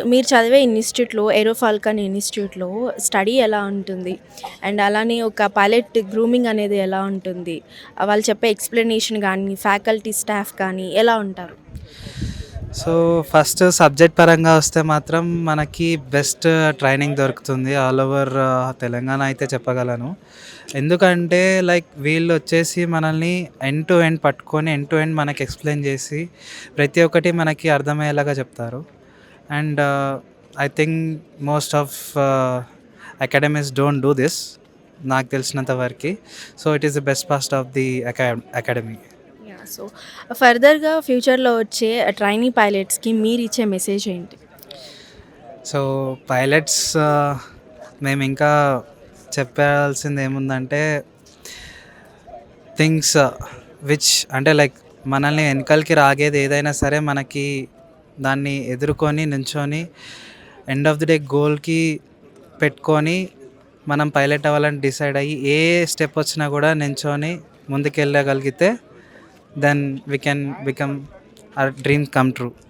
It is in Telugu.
మీరు చదివే ఇన్‌స్టిట్యూట్‌లో ఏరో ఫాల్కన్ ఇన్‌స్టిట్యూట్‌లో స్టడీ ఎలా ఉంటుంది? అండ్ అలానే ఒక పైలట్ గ్రూమింగ్ అనేది ఎలా ఉంటుంది? వాళ్ళు చెప్పే ఎక్స్‌ప్లనేషన్ గానీ, ఫ్యాకల్టీ స్టాఫ్ కానీ ఎలా ఉంటారు? సో, ఫస్ట్ సబ్జెక్ట్ పరంగా వస్తే మాత్రం మనకి బెస్ట్ ట్రైనింగ్ దొరుకుతుంది. ఆల్ ఓవర్ తెలంగాణ అయితే చెప్పగలను. ఎందుకంటే లైక్ వీళ్ళొచ్చేసి మనల్ని ఎండ్ టు ఎండ్ పట్టుకొని, ఎండ్ టు ఎండ్ మనకి ఎక్స్‌ప్లెయిన్ చేసి, ప్రతి ఒక్కటి మనకి అర్థమయ్యేలాగా చెప్తారు. And I think most of academies don't do this నాకు తెలిసినంత వరకి. So, it is the best part of the academy. Yeah! So, ఫర్దర్‌గా ఫ్యూచర్‌లో వచ్చే ట్రైనీ పైలట్స్‌కి మీరిచ్చే మెసేజ్ ఏంటి? సో, పైలట్స్ మేమింకా చెప్పాల్సిందేముందంటే థింగ్స్ విచ్ అంటే లైక్ మనల్ని వెనకాలకి రాగేది ఏదైనా సరే మనకి దాన్ని ఎదుర్కొని నించొని ఎండ్ ఆఫ్ ది డే గోల్‌కి పెట్టుకొని మనం పైలట్ అవ్వాలని డిసైడ్ అయ్యి ఏ స్టెప్ వచ్చినా కూడా నించొని ముందుకెళ్ళగలిగితే then we can become our dream come true.